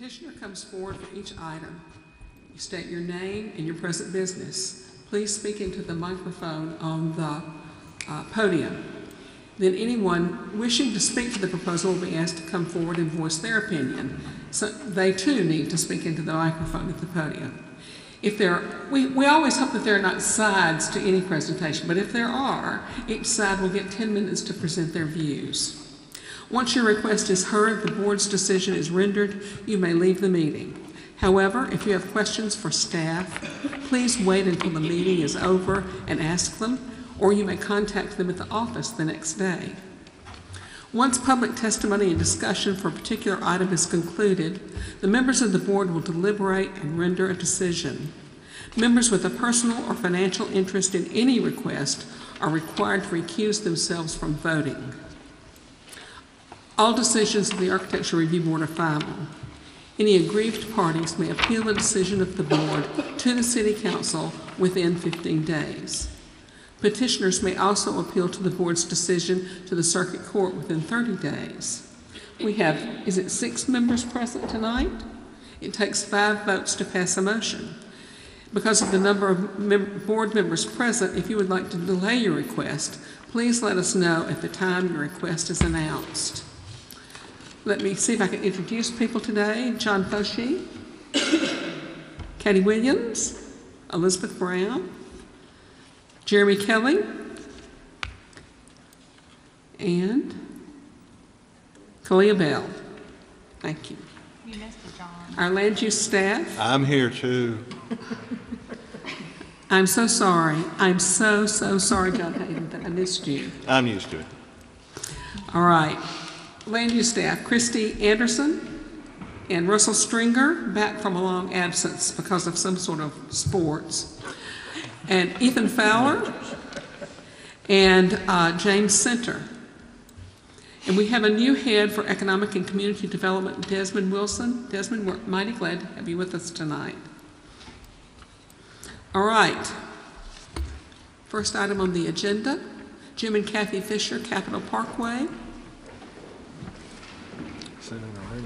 petitioner comes forward for each item. You state your name and your present business. Please speak into the microphone on the podium. Then anyone wishing to speak to the proposal will be asked to come forward and voice their opinion. So they too need to speak into the microphone at the podium. If we always hope that there are not sides to any presentation, but if there are, each side will get 10 minutes to present their views. Once your request is heard, the board's decision is rendered, you may leave the meeting. However, if you have questions for staff, please wait until the meeting is over and ask them, or you may contact them at the office the next day. Once public testimony and discussion for a particular item is concluded, the members of the board will deliberate and render a decision. Members with a personal or financial interest in any request are required to recuse themselves from voting. All decisions of the Architecture Review Board are final. Any aggrieved parties may appeal the decision of the board to the City Council within 15 days. Petitioners may also appeal to the board's decision to the Circuit Court within 30 days. We have, is it 6 members present tonight? It takes 5 votes to pass a motion. Because of the number of board members present, if you would like to delay your request, please let us know at the time your request is announced. Let me see if I can introduce people today. John Foshee, Katie Williams, Elizabeth Brown, Jeremy Kelly, and Kalia Bell. Thank you. You missed it, John. Our land use staff. I'm here too. I'm so sorry. I'm so sorry, John Hayden, that I missed you. I'm used to it. All right. Land use staff, Christy Anderson and Russell Stringer, back from a long absence because of some sort of sports. And Ethan Fowler and James Center. And we have a new head for Economic and Community Development, Desmond Wilson. Desmond, we're mighty glad to have you with us tonight. All right. First item on the agenda, Jim and Kathy Fisher, Capitol Parkway.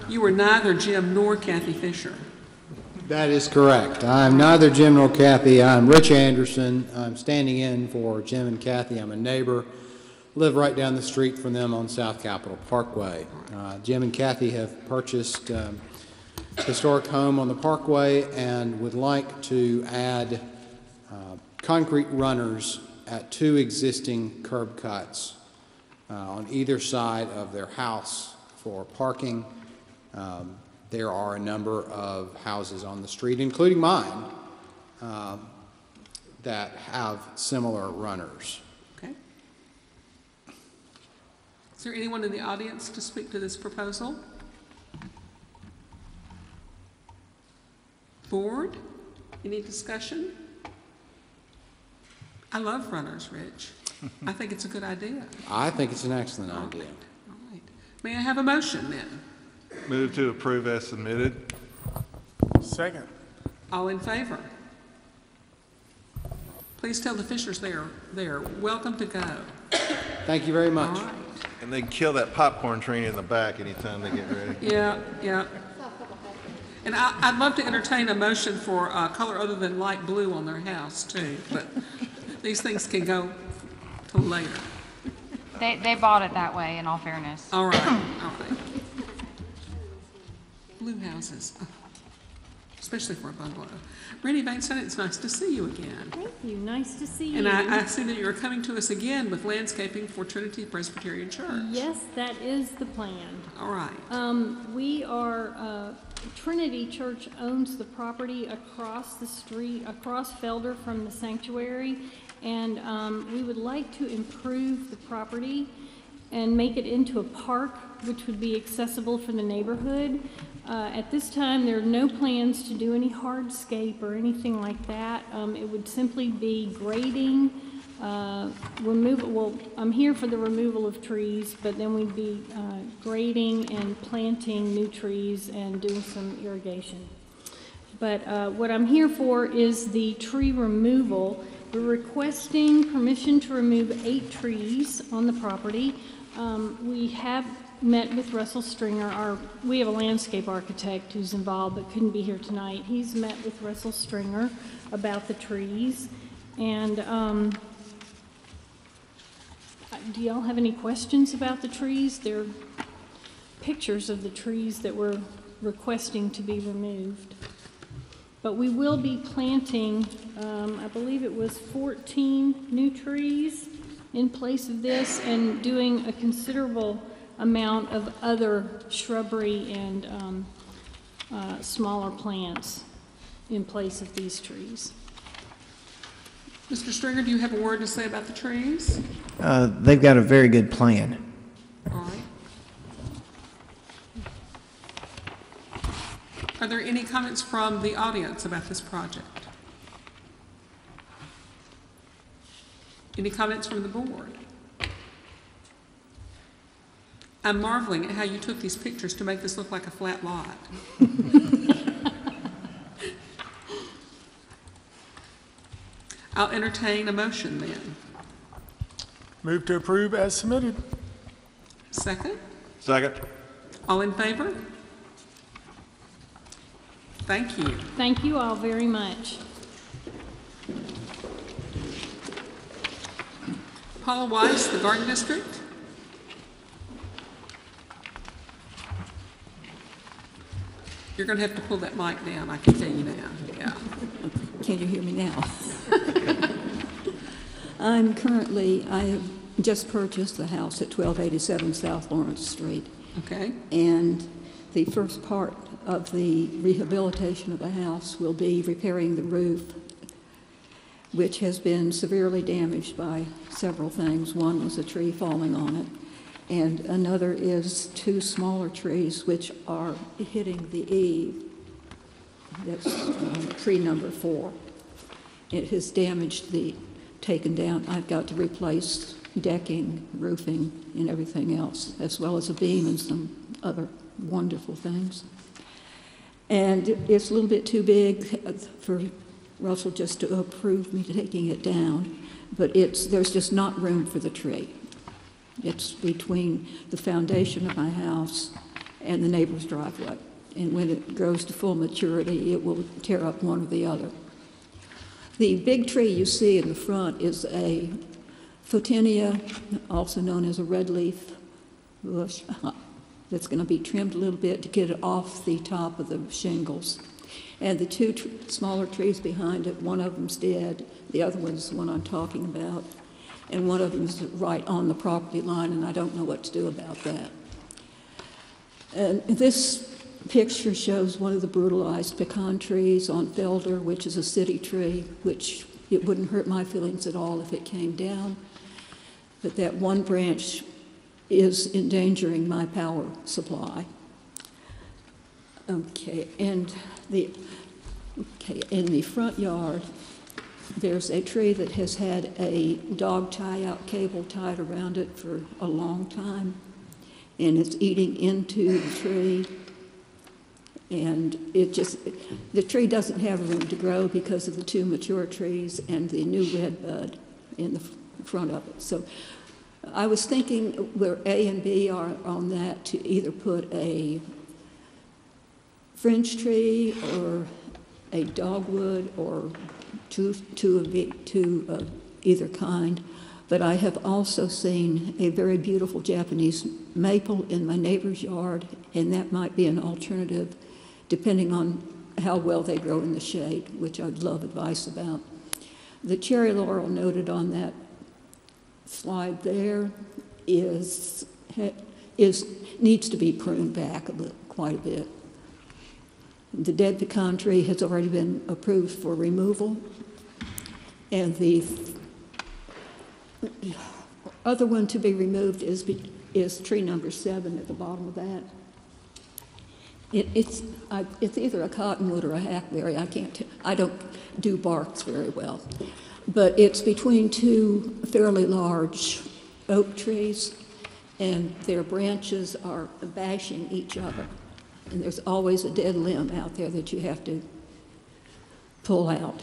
You were neither Jim nor Kathy Fisher. That is correct. I'm neither Jim nor Kathy. I'm Rich Anderson. I'm standing in for Jim and Kathy. I'm a neighbor. Live right down the street from them on South Capitol Parkway. Jim and Kathy have purchased a historic home on the Parkway and would like to add concrete runners at 2 existing curb cuts on either side of their house for parking. There are a number of houses on the street, including mine, that have similar runners. Okay. Is there anyone in the audience to speak to this proposal? Board, any discussion? I love runners, Rich. I think it's a good idea. I think it's an excellent idea. All right. May I have a motion then? Move to approve as submitted. Second. All in favor? Please tell the Fishers they are welcome to go. Thank you very much. All right. And they can kill that popcorn train in the back anytime they get ready. Yeah. And I'd love to entertain a motion for color other than light blue on their house too, but these things can go till later. They bought it that way, in all fairness. All right. Blue houses, especially for a bungalow. Randy Bainstein, it's nice to see you again. Thank you. Nice to see you. And I see that you're coming to us again with landscaping for Trinity Presbyterian Church. Yes, that is the plan. All right. We are, Trinity Church owns the property across the street, across Felder from the sanctuary, and we would like to improve the property and make it into a park, which would be accessible for the neighborhood. At this time, there are no plans to do any hardscape or anything like that. It would simply be grading, removal. Well, I'm here for the removal of trees, but then we'd be grading and planting new trees and doing some irrigation. But what I'm here for is the tree removal. We're requesting permission to remove 8 trees on the property. We have met with Russell Stringer. We have a landscape architect who's involved but couldn't be here tonight. He's met with Russell Stringer about the trees. And do y'all have any questions about the trees? There are pictures of the trees that we're requesting to be removed. But we will be planting, I believe it was 14 new trees in place of this, and doing a considerable amount of other shrubbery and smaller plants in place of these trees. Mr. Stringer, do you have a word to say about the trees? They've got a very good plan. All right. Are there any comments from the audience about this project? Any comments from the board? I'm marveling at how you took these pictures to make this look like a flat lot. I'll entertain a motion then. Move to approve as submitted. Second? Second. All in favor? Thank you. Thank you all very much. Paula Weiss, the Garden District. You're going to have to pull that mic down, I can tell you now. Yeah. Can you hear me now? I have just purchased the house at 1287 South Lawrence Street. Okay. And the first part of the rehabilitation of the house will be repairing the roof, which has been severely damaged by several things. One was a tree falling on it, and another is two smaller trees which are hitting the eave. That's tree number 4. It has damaged taken down. I've got to replace decking, roofing, and everything else, as well as a beam and some other wonderful things. And it's a little bit too big for Russell just to approve me taking it down, but there's just not room for the tree. It's between the foundation of my house and the neighbor's driveway. And when it grows to full maturity, it will tear up one or the other. The big tree you see in the front is a Photinia, also known as a red leaf bush, that's going to be trimmed a little bit to get it off the top of the shingles. And the two smaller trees behind it, one of them's dead, the other one's the one I'm talking about, and one of them's right on the property line, and I don't know what to do about that. And this picture shows one of the brutalized pecan trees on Felder, which is a city tree, which it wouldn't hurt my feelings at all if it came down. But that one branch is endangering my power supply. Okay, in the front yard, there's a tree that has had a dog tie-out cable tied around it for a long time, and it's eating into the tree. And the tree doesn't have room to grow because of the two mature trees and the new red bud in the front of it. So I was thinking where A and B are on that to either put a fringe tree or a dogwood or two of either kind. But I have also seen a very beautiful Japanese maple in my neighbor's yard, and that might be an alternative depending on how well they grow in the shade, which I'd love advice about. The cherry laurel noted on that slide there needs to be pruned back quite a bit. The dead pecan tree has already been approved for removal, and the other one to be removed is tree number 7 at the bottom of that. It's either a cottonwood or a hackberry. I don't do barks very well, but it's between two fairly large oak trees, and their branches are bashing each other, and there's always a dead limb out there that you have to pull out.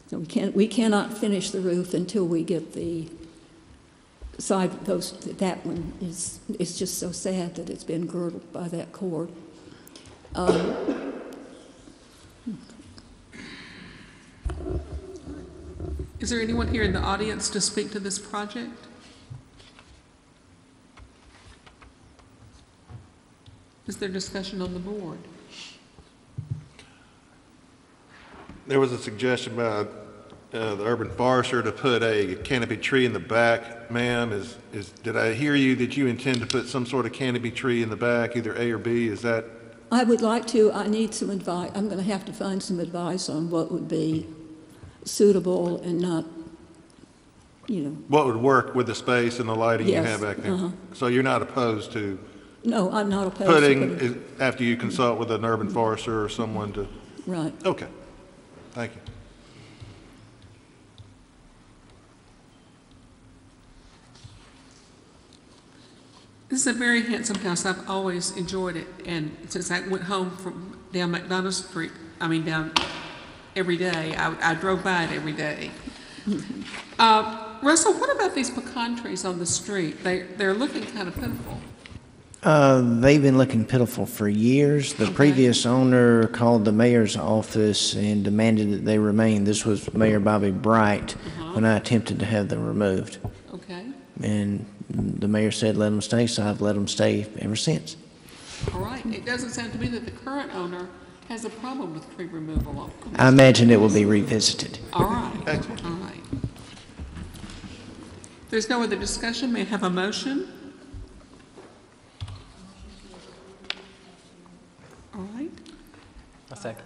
So we cannot finish the roof until we get the side goes, that one is, it's just so sad that it's been girdled by that cord. Is there anyone here in the audience to speak to this project? Is there discussion on the board? There was a suggestion by the urban forester to put a canopy tree in the back. Ma'am, did I hear you that you intend to put some sort of canopy tree in the back, either A or B? Is that? I would like to. I need some advice. I'm going to have to find some advice on what would be suitable and not, you know. What would work with the space and the lighting you Yes, have back there? uh-huh. So you're not opposed to No, I'm not opposed to putting. after you consult with an urban forester or someone to? Right. Okay, thank you. This is a very handsome house. I've always enjoyed it, and since I went home from down McDonough Street, down every day, I drove by it every day. Russell, what about these pecan trees on the street? They're looking kind of pitiful. They've been looking pitiful for years. The previous owner called the mayor's office and demanded that they remain. This was Mayor Bobby Bright when I attempted to have them removed. Okay. And the mayor said let them stay, so I've let them stay ever since. All right. It doesn't sound to me that the current owner has a problem with tree removal. I imagine it will be revisited. All right. All right. There's no other discussion. May I have a motion? All right. A second.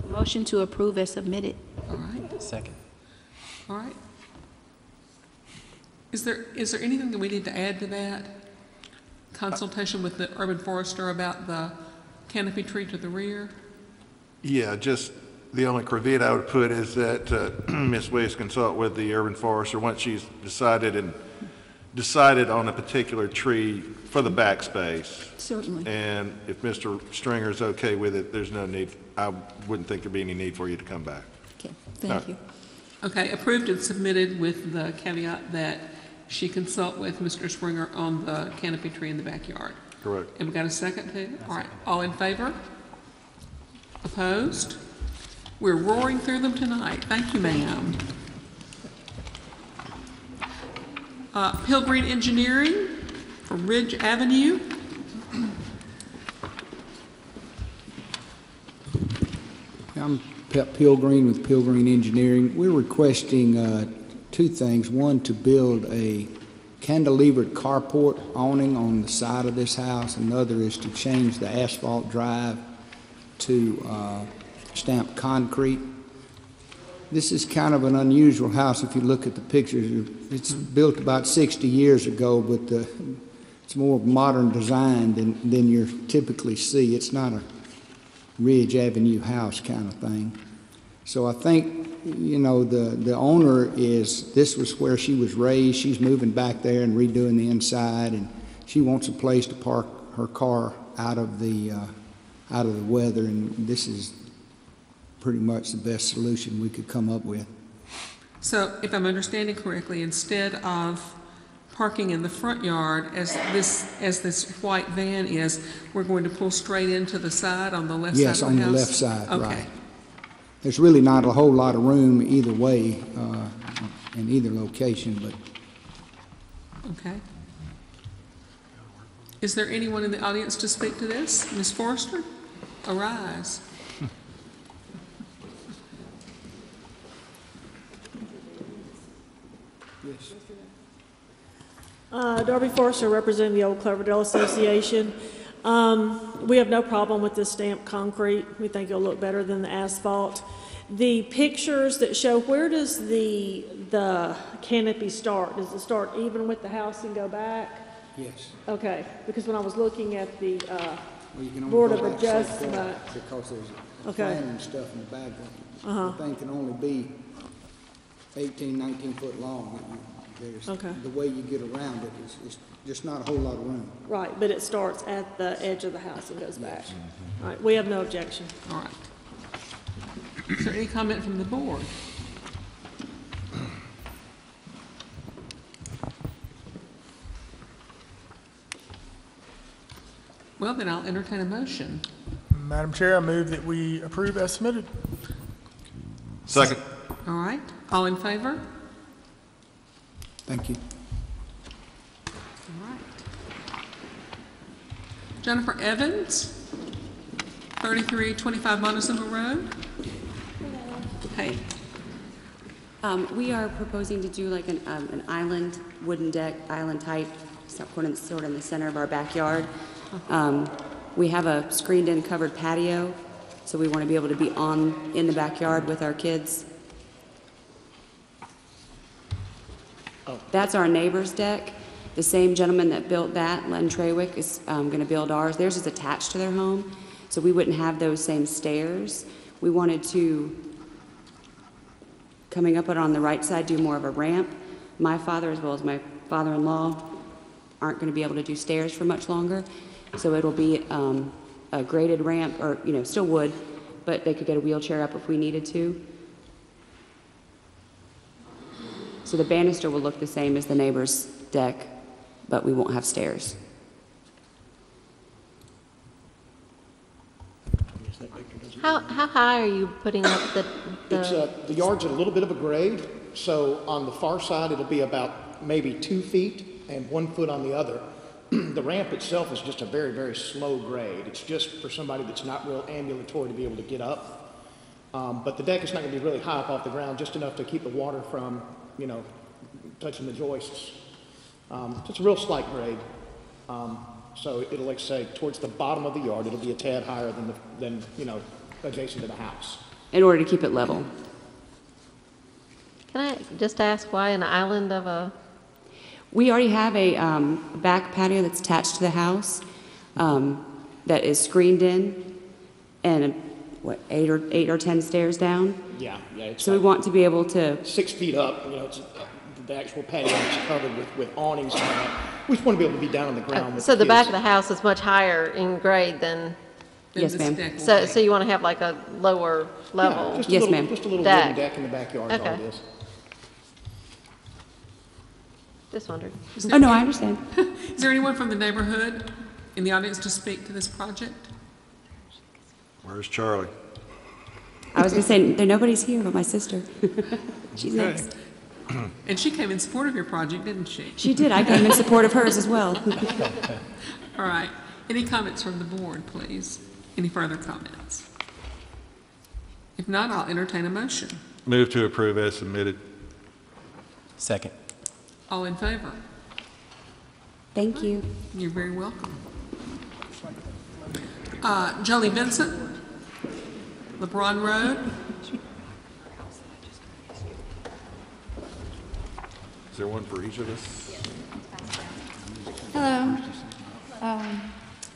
Motion to approve as submitted. All right. Second. All right. Is there anything that we need to add to that? Consultation with the urban forester about the canopy tree to the rear? Yeah, just the only caveat I would put is that Ms. Williams consult with the urban forester once she's decided on a particular tree for the backspace. Certainly. And if Mr. Stringer's okay with it, there's no need, I wouldn't think there'd be any need for you to come back. Okay, thank you. Okay, approved and submitted with the caveat that she consult with Mr. Springer on the canopy tree in the backyard. Correct. And we got a second too? All right, all in favor? Opposed? We're roaring through them tonight. Thank you, ma'am. Pilgreen Engineering for Ridge Avenue. I'm Pep Pilgreen with Pilgreen Engineering. We're requesting two things. One, to build a cantilevered carport awning on the side of this house. Another is to change the asphalt drive to stamped concrete. This is kind of an unusual house if you look at the pictures. It's built about 60 years ago, but it's more modern design than you typically see. It's not a Ridge Avenue house kind of thing. So I think, you know, the owner this was where she was raised. She's moving back there and redoing the inside, and she wants a place to park her car out of the weather, and this is pretty much the best solution we could come up with. So if I'm understanding correctly, instead of parking in the front yard as this white van is, we're going to pull straight into the side on the left side of the house? Yes, on the left side, okay. right. There's really not a whole lot of room either way in either location, but Okay. Is there anyone in the audience to speak to this? Ms. Forrester, arise. yes. Darby Forrester, representing the Old Cloverdale Association. We have no problem with this stamped concrete. We think it'll look better than the asphalt. The pictures that show, where does the canopy start? Does it start even with the house and go back? Yes. Okay, because when I was looking at the Well, you can only Board go of back so far Adjustment. because there's Okay. planting and stuff in the background. Uh-huh. The thing can only be 18, 19 foot long. Okay. The way you get around it is just not a whole lot of room. right, but it starts at the edge of the house and goes back. All right, we have no objection. All right. Is there any comment from the board? Well, then I'll entertain a motion. Madam Chair, I move that we approve as submitted. Second. All right, all in favor? Thank you. All right. Jennifer Evans, 3325 Montezuma Road. Hey. We are proposing to do like an island, wooden deck, island type, sort of in the center of our backyard. We have a screened-in covered patio, so we want to be able to be in the backyard with our kids. That's our neighbor's deck. The same gentleman that built that, Len Trawick, is going to build ours. Theirs is attached to their home, so we wouldn't have those same stairs. We wanted to, coming up on the right side, do more of a ramp. My father, as well as my father-in-law, aren't going to be able to do stairs for much longer, so it'll be a graded ramp, or still wood, but they could get a wheelchair up if we needed to. So the banister will look the same as the neighbor's deck, but we won't have stairs. How high are you putting up the? The yard's at a little bit of a grade, so on the far side it'll be about maybe 2 feet and 1 foot on the other. The ramp itself is just a very, very slow grade. It's just for somebody that's not real ambulatory to be able to get up. But the deck is not going to be really high up off the ground, just enough to keep the water from, touching the joists. It's a real slight grade. So it'll, like say, towards the bottom of the yard, it'll be a tad higher than adjacent to the house. In order to keep it level. Can I just ask why an island of a? We already have a back patio that's attached to the house that is screened in, and 8 or 10 stairs down. Yeah. So we want to be able to 6 feet up. The actual patio is covered with awnings. We just want to be able to be down on the ground. With So the kids. back of the house is much higher in grade than. Yes, ma'am. So you want to have like a lower level. Yeah, yes, ma'am. Just a little deck. wooden deck in the backyard. Okay. All it is. Just wondered. Oh, no, I understand. Is there anyone from the neighborhood in the audience to speak to this project? Where's Charlie? I was going to say, nobody's here but my sister. She's Okay. next. And she came in support of your project, didn't she? She did. I came in support of hers as well. All right. Any comments from the board, please? Any further comments? If not, I'll entertain a motion. Move to approve as submitted. Second. All in favor? Thank you. You're very welcome. Jolie Vincent, LeBron Road. Is there one for each of us? Hello.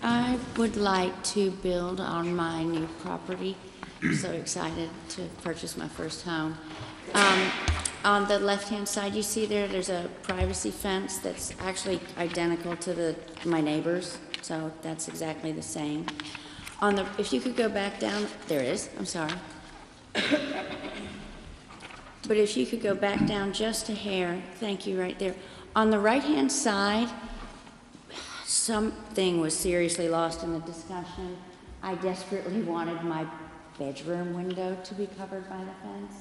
I would like to build on my new property. I'm so excited to purchase my first home. On the left-hand side, you see there's a privacy fence that's actually identical to my neighbor's, so that's exactly the same. If you could go back down, there it is, I'm sorry. But if you could go back down just a hair, thank you, right there. On the right-hand side, something was seriously lost in the discussion. I desperately wanted my bedroom window to be covered by the fence,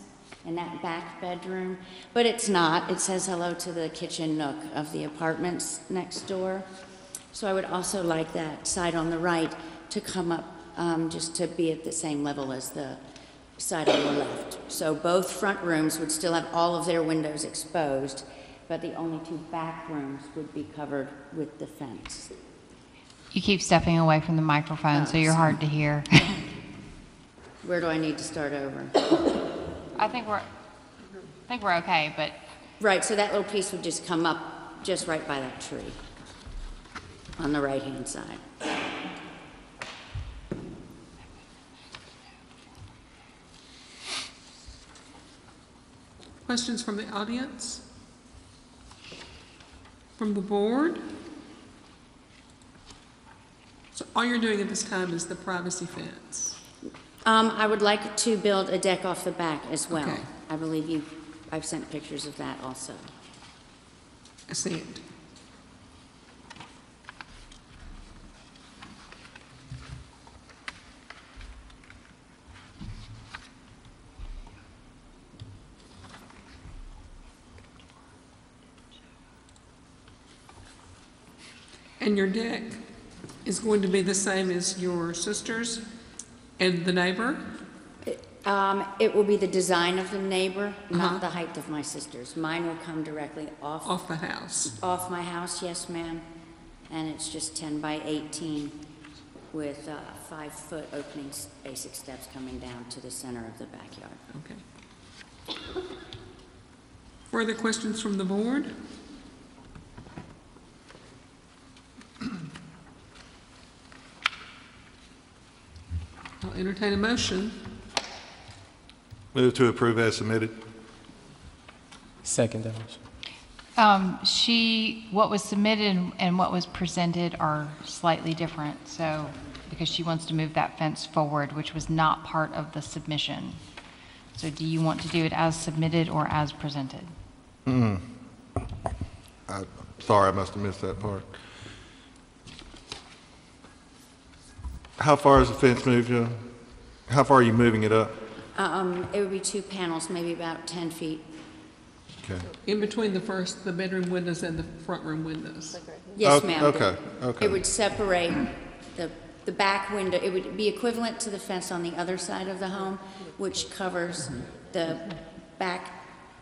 in that back bedroom, but it's not. It says hello to the kitchen nook of the apartments next door. So I would also like that side on the right to come up just to be at the same level as the side on the left. So both front rooms would still have all of their windows exposed, but the only 2 back rooms would be covered with the fence. You keep stepping away from the microphone, so you're hard to hear. Where do I need to start over? I think we're okay, but. Right, so that little piece would just come up just right by that tree on the right-hand side. Questions from the audience? From the board? So all you're doing at this time is the privacy fence? I would like to build a deck off the back as well. Okay. I believe I've sent pictures of that also. I see it. And your deck is going to be the same as your sister's and the neighbor? It will be the design of the neighbor, not the height of my sister's. Mine will come directly Off the house? Off my house, yes, ma'am. And it's just 10 by 18 with 5-foot opening basic steps coming down to the center of the backyard. Okay. Further questions from the board? I'll entertain a motion. Move to approve as submitted. Second that motion. What was submitted and what was presented are slightly different, so, because she wants to move that fence forward, which was not part of the submission. So do you want to do it as submitted or as presented? Sorry, I must have missed that part. How far is the fence moved, Joe? How far are you moving it up? It would be 2 panels, maybe about 10 feet. Okay. In between the bedroom windows and the front room windows? Yes, ma'am. Okay. It would separate the back window. It would be equivalent to the fence on the other side of the home, which covers the back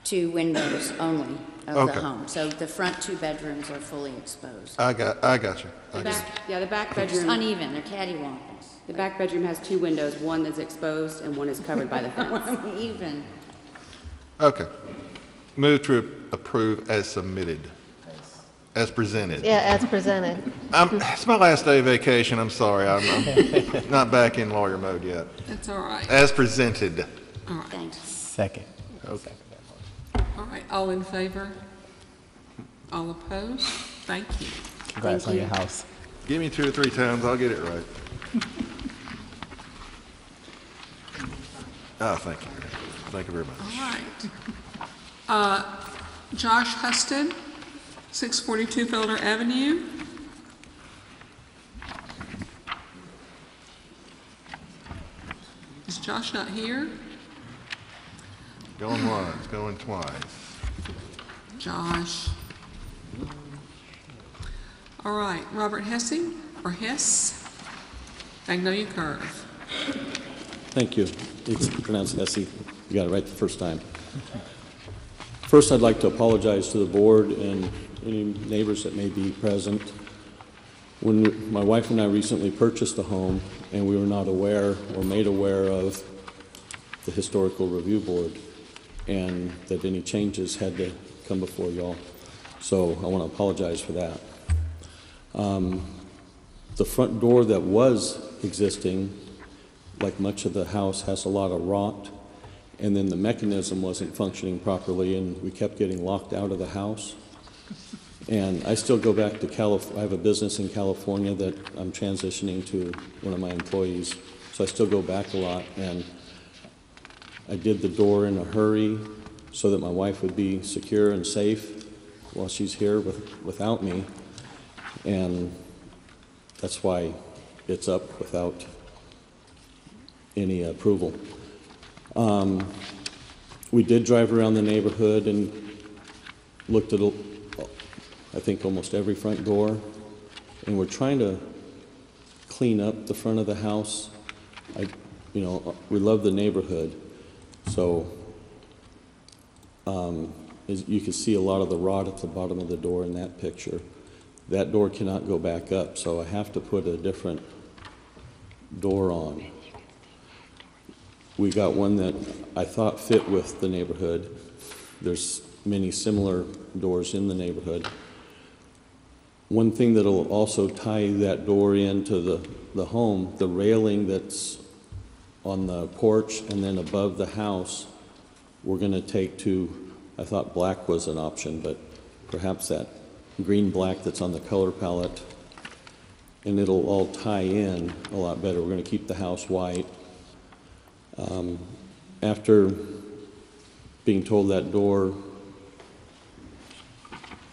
2 windows only of the home. So the front 2 bedrooms are fully exposed. I got you. The back It's bedroom. uneven. They're cattywampus. The back bedroom has 2 windows, one that's exposed and one is covered by the fence. Even. Okay. Move to approve as submitted. As presented. Yeah, as presented. It's my last day of vacation. I'm sorry. I'm not back in lawyer mode yet. That's all right. As presented. All right. Thanks. Second. Okay. All right. All in favor? All opposed? Thank you. Congrats on your house. Give me 2 or 3 times. I'll get it right. Oh, thank you. Thank you very much. All right. Josh Huston, 642 Felder Avenue. Is Josh not here? Going once, going twice. Josh. All right, Robert Hessing, or Hess, Magnolia Curve. Thank you. It's pronounced Hesse. You got it right the first time. First, I'd like to apologize to the board and any neighbors that may be present. When my wife and I recently purchased the home, and we were not aware or made aware of the Historical Review Board, and that any changes had to come before y'all. So I want to apologize for that. The front door that was existing, like much of the house, has a lot of rot, and then the mechanism wasn't functioning properly, and we kept getting locked out of the house. And I still go back to California. I have a business in California that I'm transitioning to one of my employees, so I still go back a lot. And I did the door in a hurry so that my wife would be secure and safe while she's here without me, and that's why it's up without any approval. We did drive around the neighborhood and looked at, I think, almost every front door, and we're trying to clean up the front of the house. We love the neighborhood, so as you can see a lot of the rot at the bottom of the door in that picture. That door cannot go back up, so I have to put a different door on. We got one that I thought fit with the neighborhood. There's many similar doors in the neighborhood. One thing that'll also tie that door into the home, the railing that's on the porch and then above the house, we're going to take to, I thought black was an option, but perhaps that green-black that's on the color palette, and it'll all tie in a lot better. We're going to keep the house white. After being told that door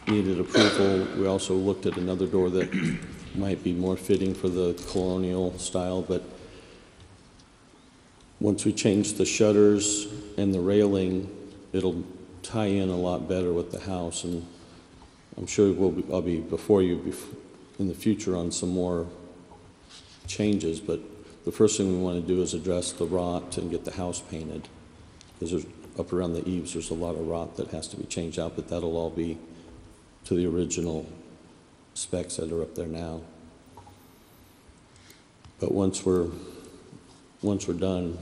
needed approval, we also looked at another door that might be more fitting for the colonial style, but once we change the shutters and the railing, it'll tie in a lot better with the house, and I'm sure I'll be before you in the future on some more changes, but the first thing we want to do is address the rot and get the house painted, because there's, up around the eaves, there's a lot of rot that has to be changed out, but that'll all be to the original specs that are up there now. But once we're done,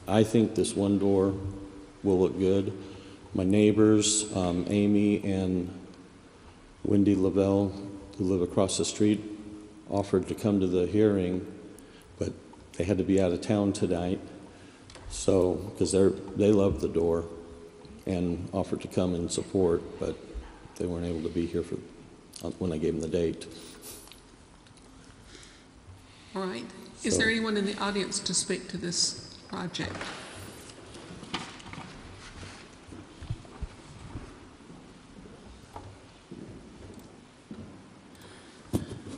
I think this one door will look good. My neighbors, Amy and Wendy Lavelle, who live across the street, offered to come to the hearing, but they had to be out of town tonight. So, because they love the door and offered to come and support, but they weren't able to be here for when I gave them the date. All right. Is there anyone in the audience to speak to this project?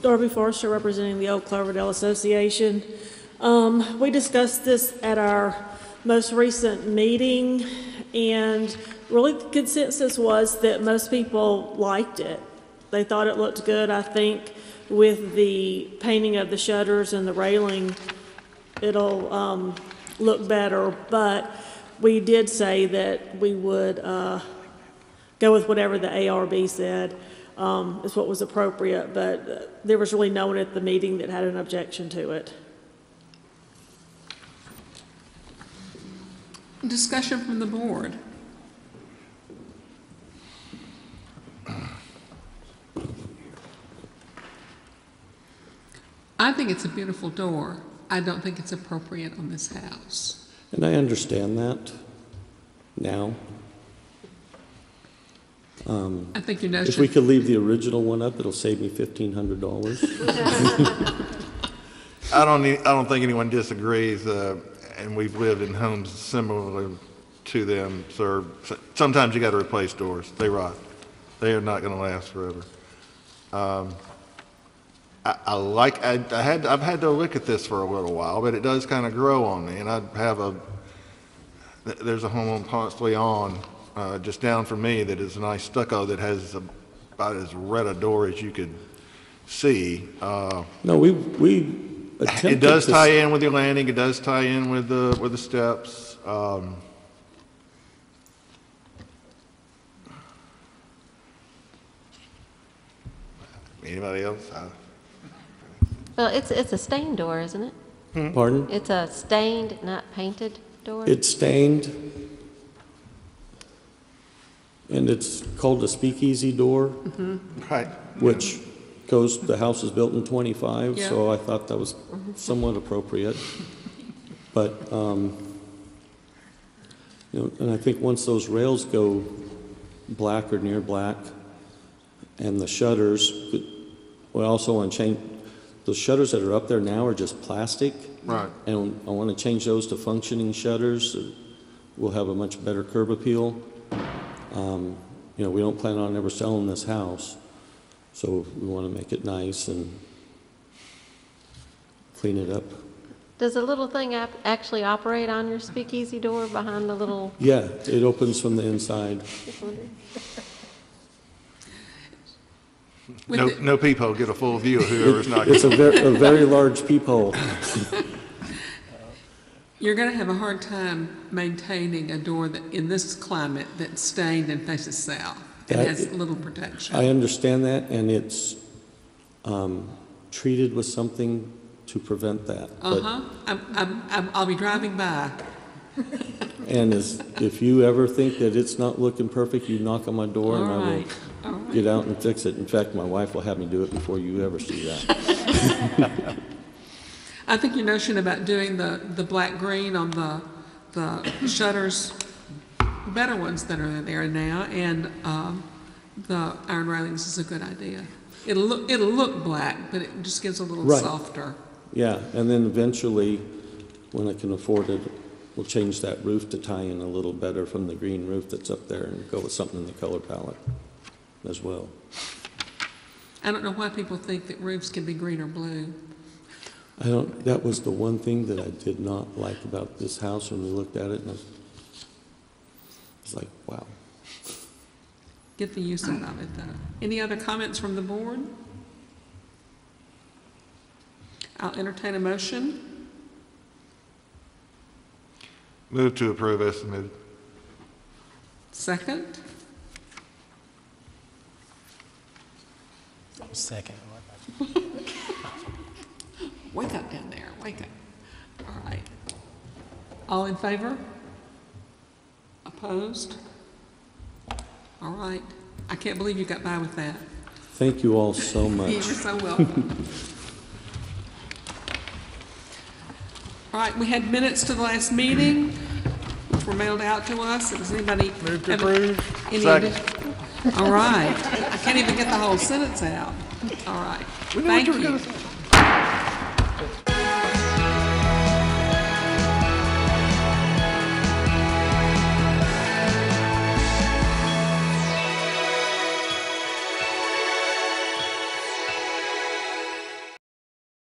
Darby Forster, representing the Old Cloverdale Association. We discussed this at our most recent meeting, and really the consensus was that most people liked it. They thought it looked good. I think with the painting of the shutters and the railing, it'll look better, but we did say that we would go with whatever the ARB said is what was appropriate, but there was really no one at the meeting that had an objection to it. Discussion from the board. I think it's a beautiful door. I don't think it's appropriate on this house. And I understand that now. I think your notion. If we could leave the original one up, it'll save me $1,500. I don't think anyone disagrees, and we've lived in homes similar to them, sir. Sometimes you got to replace doors. They rot. They are not going to last forever. I've had to look at this for a little while, but it does kind of grow on me. And there's a home on Ponce Leon, just down from me, that is a nice stucco that has about as red a door as you could see. No, we attempted it does to tie in with your landing. It does tie in with the steps. Anybody else? Well, it's a stained door, isn't it? Pardon? It's a stained, not painted door? It's stained, and it's called a speakeasy door. Right. Which goes, the house was built in 25, Yeah. so I thought that was somewhat appropriate. But, and I think once those rails go black or near black, and the shutters, we also want to change, the shutters that are up there now are just plastic. Right. And I want to change those to functioning shutters. We'll have a much better curb appeal. We don't plan on ever selling this house, so we want to make it nice and clean it up. Does the little thing actually operate on your speakeasy door behind the little? Yeah, it opens from the inside. Just wondering. No peephole, get a full view of whoever's knocking. It's a very large peephole. You're going to have a hard time maintaining a door that, in this climate, that's stained and faces south. It has little protection. I understand that, and it's treated with something to prevent that. I'll be driving by. And if you ever think that it's not looking perfect, you knock on my door and I will get out and fix it. In fact, my wife will have me do it before you ever see that. I think your notion about doing the black-green on the shutters, better ones that are there now, and the iron railings is a good idea. It'll look black, but it just gives a little softer. Yeah, and then eventually, when I can afford it, we'll change that roof to tie in a little better from the green roof that's up there and go with something in the color palette as well. I don't know why people think that roofs can be green or blue. That was the one thing that I did not like about this house when we looked at it, and I was like, wow. Get the use out of it, though. Any other comments from the board? I'll entertain a motion. Move to approve as submitted. Second. Second. Wake up down there, wake up. All right. All in favor? Opposed? All right. I can't believe you got by with that. Thank you all so much. You're so welcome. All right, we had minutes to the last meeting, which were mailed out to us. Does anybody Move to have approve. any Second. All right. I can't even get the whole sentence out. All right. Thank you.